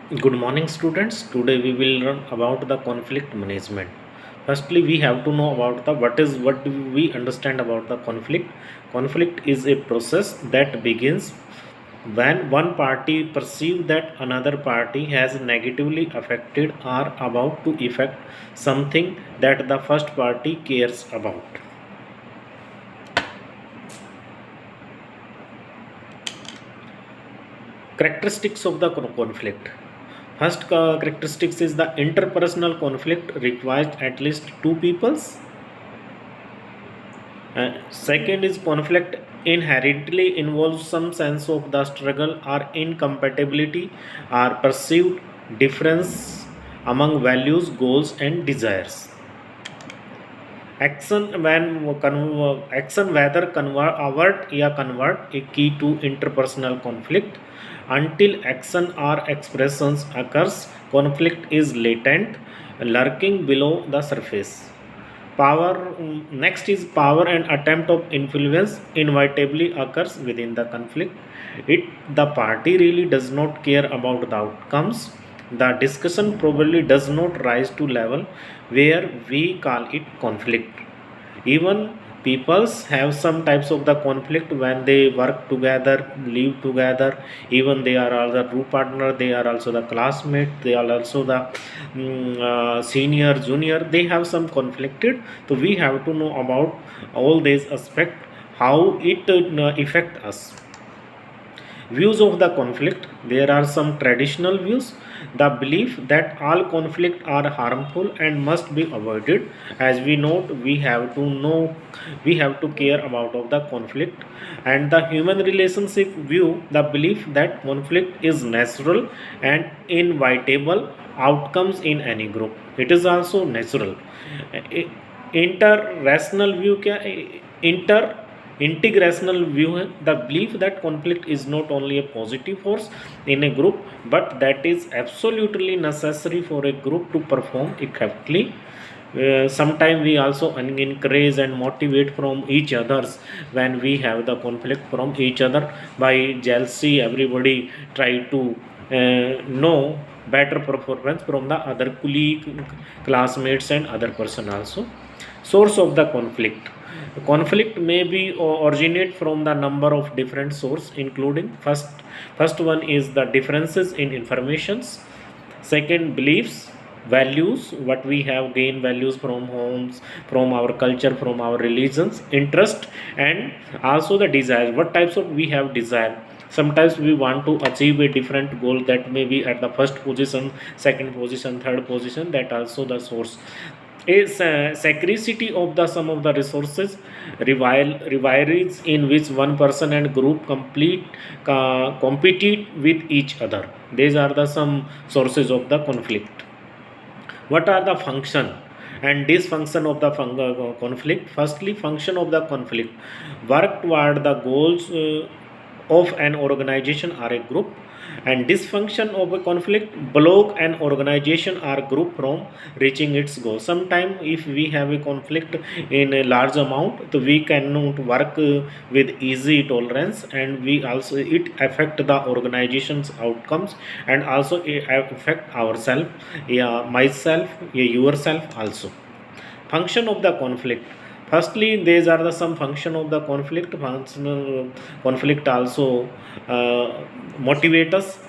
Good morning, students. Today we will learn about the conflict management. Firstly, we have to know about the what do we understand about the conflict. Conflict is a process that begins when one party perceives that another party has negatively affected or about to affect something that the first party cares about. Characteristics of the conflict. First characteristics is the interpersonal conflict requires at least two peoples. Second is conflict inherently involves some sense of the struggle or incompatibility or perceived difference among values, goals, and desires. Action whether convert avert या convert a key to interpersonal conflict. Until action or expressions occurs, conflict is latent, lurking below the surface. Power. Next is power and attempt of influence inevitably occurs within the conflict. It the party really does not care about the outcomes. The discussion probably does not rise to level where we call it conflict. Even peoples have some types of the conflict when they work together, live together. Even they are all the true partner, they are also the classmate, they are also the senior junior, they have some conflicted. So we have to know about all these aspect, how it affect us. Views of the conflict. There are some traditional views. The belief that all conflict are harmful and must be avoided. As we note, we have to care about of the conflict. And the human relationship view, the belief that conflict is natural and inevitable outcomes in any group. It is also natural. Inter-rational view क्या inter integrational view है the belief that conflict is not only a positive force in a group but that is absolutely necessary for a group to perform effectively. Sometimes we also encourage and motivate from each others when we have the conflict from each other. By jealousy, everybody try to know better performance from the other colleague, classmates, and other person also. Source of the conflict. Conflict may be originate from the number of different sources, including first one is the differences in informations. Second, beliefs, values, what we have gained values from homes, from our culture, from our religions. Interest, and also the desire, what types of we have desire. Sometimes we want to achieve a different goal that may be at the first position, second position, third position, that also the source. A scarcity of the some of the resources, rivalries in which one person and group compete with each other. These are the some sources of the conflict. What are the function and dysfunction of the conflict? Firstly, function of the conflict: work toward the goals of an organization or a group. And dysfunction of a conflict: block an organization or group from reaching its goal. Sometimes if we have a conflict in a large amount, so we cannot work with easy tolerance, and we also it affect the organization's outcomes, and also it affect ourselves, yeah, myself, yeah, yourself also. Function of the conflict. Firstly, these are the some function of the conflict. Functional conflict also motivate us.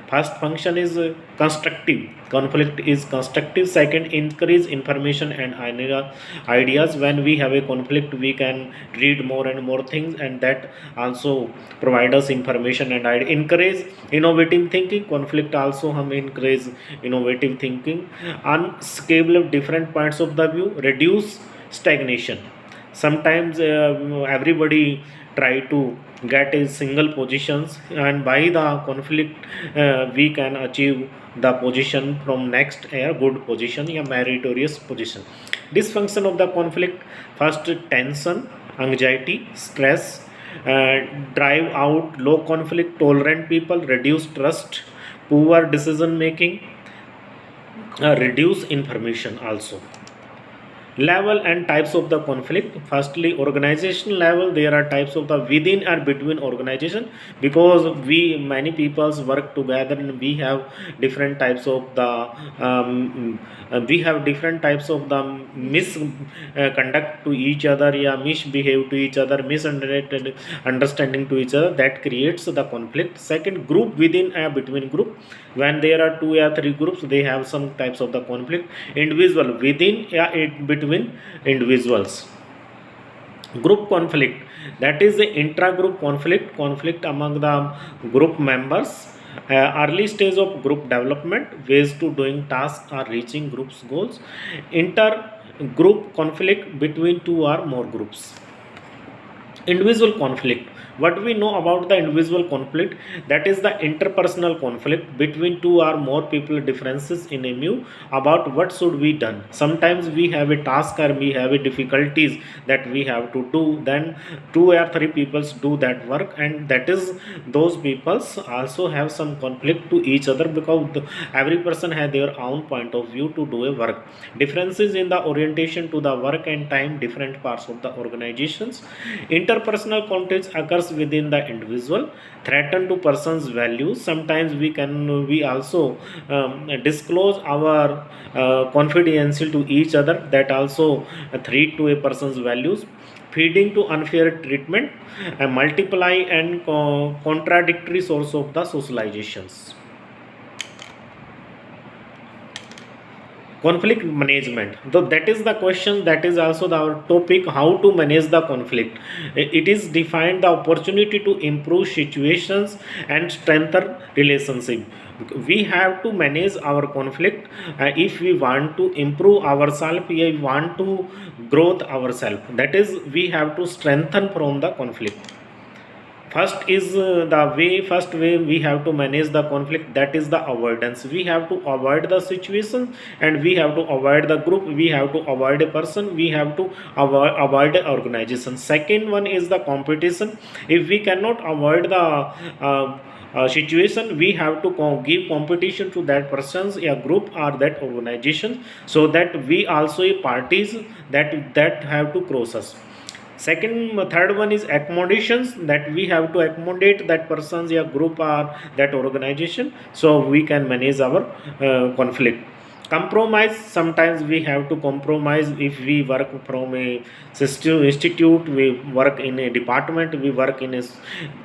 First function is constructive. Conflict is constructive. Second, increase information and ideas. When we have a conflict, we can read more and more things, and that also provide us information and encourage innovative thinking. Conflict also encourage innovative thinking. Unscale of different points of the view, reduce stagnation. Sometimes everybody try to get a single positions, and by the conflict we can achieve the position from next a good position, a meritorious position. Dysfunction of the conflict: first, tension, anxiety, stress, uh, drive out low conflict tolerant people, reduce trust, poor decision making, reduce information also. level and types of the conflict. Firstly, organization level, there are types of the within and between organization, because we many peoples work together and we have different types of the we have different types of the misconduct to each other, yeah, misbehave to each other, misunderstood understanding to each other, that creates the conflict. Second, group within and between group, when there are two or three groups, they have some types of the conflict. Individual within, yeah, between individuals. Group conflict, that is the intra-group conflict among the group members. Early stage of group development, ways to doing tasks or reaching groups goals. Inter group conflict, between two or more groups. Individual conflict, what we know about the individual conflict, that is the interpersonal conflict between two or more people, differences in a view about what should be done. Sometimes we have a task or we have a difficulties that we have to do, then two or three people do that work, and that is those peoples also have some conflict to each other, because every person has their own point of view to do a work. Differences in the orientation to the work and time, different parts of the organizations. Interpersonal conflicts occurs within the individual, threaten to person's values. Sometimes we also disclose our confidential to each other, that also threat to a person's values. Feeding to unfair treatment, multiply and contradictory source of the socializations. Conflict management, though that is the question, that is also the our topic, how to manage the conflict. It is defined the opportunity to improve situations and strengthen relationship. We have to manage our conflict if we want to improve ourselves, we want to growth ourselves, that is we have to strengthen from the conflict. First way we have to manage the conflict, that is the avoidance. We have to avoid the situation, and we have to avoid the group, we have to avoid a person, we have to avoid the organization. Second one is the competition. If we cannot avoid the situation, we have to give competition to that person's, a group or that organization, so that we also a parties that have to cross us. Second, third one is accommodations, that we have to accommodate that person's, a group or that organization, so we can manage our conflict. Compromise, sometimes we have to compromise. If we work from a institute, we work in a department, we work in a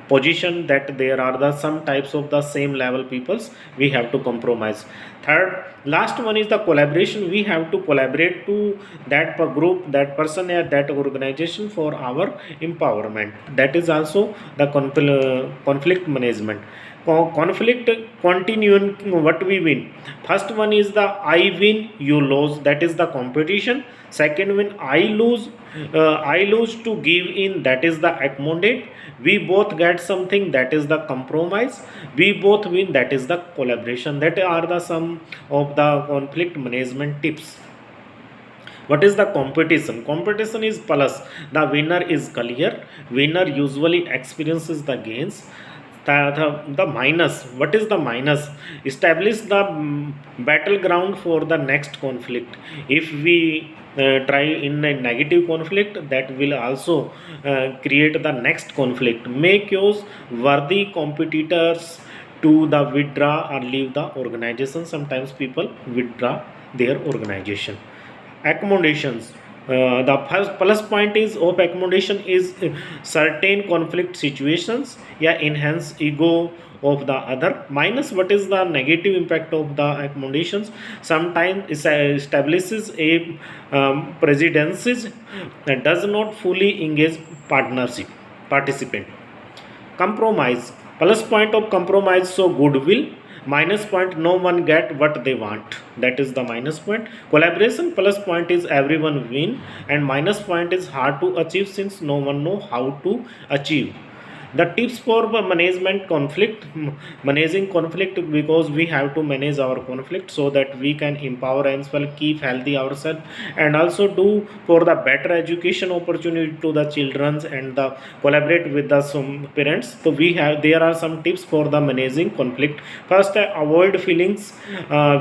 position that there are the some types of the same level peoples, we have to compromise. Third, last one is the collaboration. We have to collaborate to that group, that person or that organization for our empowerment. That is also the conflict management. Conflict continuum, what we win. First one is the I win you lose, that is the competition. Second, when I lose to give in, that is the accommodate. We both get something, that is the compromise. We both win, that is the collaboration. That are the some of the conflict management tips. What is the competition? Competition is plus, the winner is clear, winner usually experiences the gains. The minus, what is the minus? Establish the battleground for the next conflict. If we try in a negative conflict, that will also create the next conflict. Make yours worthy competitors to the withdraw or leave the organization. Sometimes people withdraw their organization. Accommodations, the first plus point is of accommodation is certain conflict situations, yeah, enhance ego of the other. Minus, what is the negative impact of the accommodations? Sometimes it establishes a presidency that does not fully engage partnership participant. Compromise, plus point of compromise, so goodwill. Minus point, no one get what they want, that is the minus point. Collaboration, plus point is everyone win, and minus point is hard to achieve since no one know how to achieve. The tips for management conflict, managing conflict, because we have to manage our conflict so that we can empower and well keep healthy ourselves, and also do for the better education opportunity to the children and the collaborate with the some parents. So we have, there are some tips for the managing conflict. First, avoid feelings.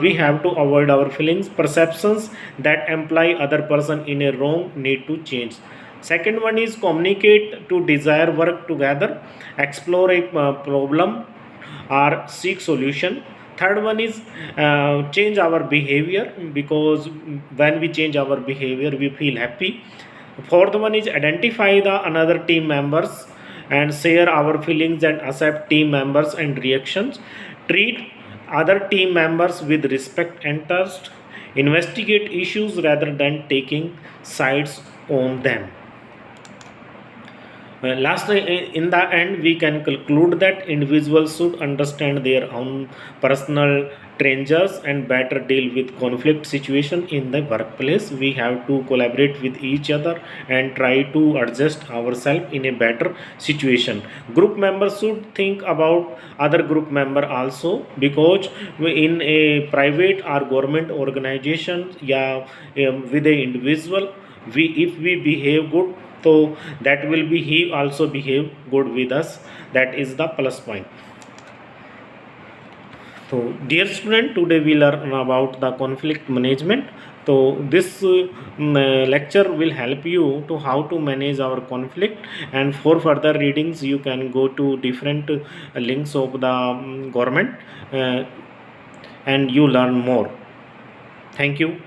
We have to avoid our feelings. Perceptions that imply other person in a wrong need to change. Second one is communicate to desire work together, explore a problem or seek solution. Third one is change our behavior, because when we change our behavior we feel happy. Fourth one is identify the another team members and share our feelings and accept team members and reactions. Treat other team members with respect and trust. Investigate issues rather than taking sides on them. Lastly, in the end, we can conclude that individuals should understand their own personal dangers and better deal with conflict situation in the workplace. We have to collaborate with each other and try to adjust ourselves in a better situation. Group members should think about other group member also, because in a private or government organization, yeah, with a individual, we if we behave good, so that will be he also behave good with us. That is the plus point. So dear student, today we learn about the conflict management. So this lecture will help you to how to manage our conflict, and for further readings you can go to different links of the government, and you learn more. Thank you.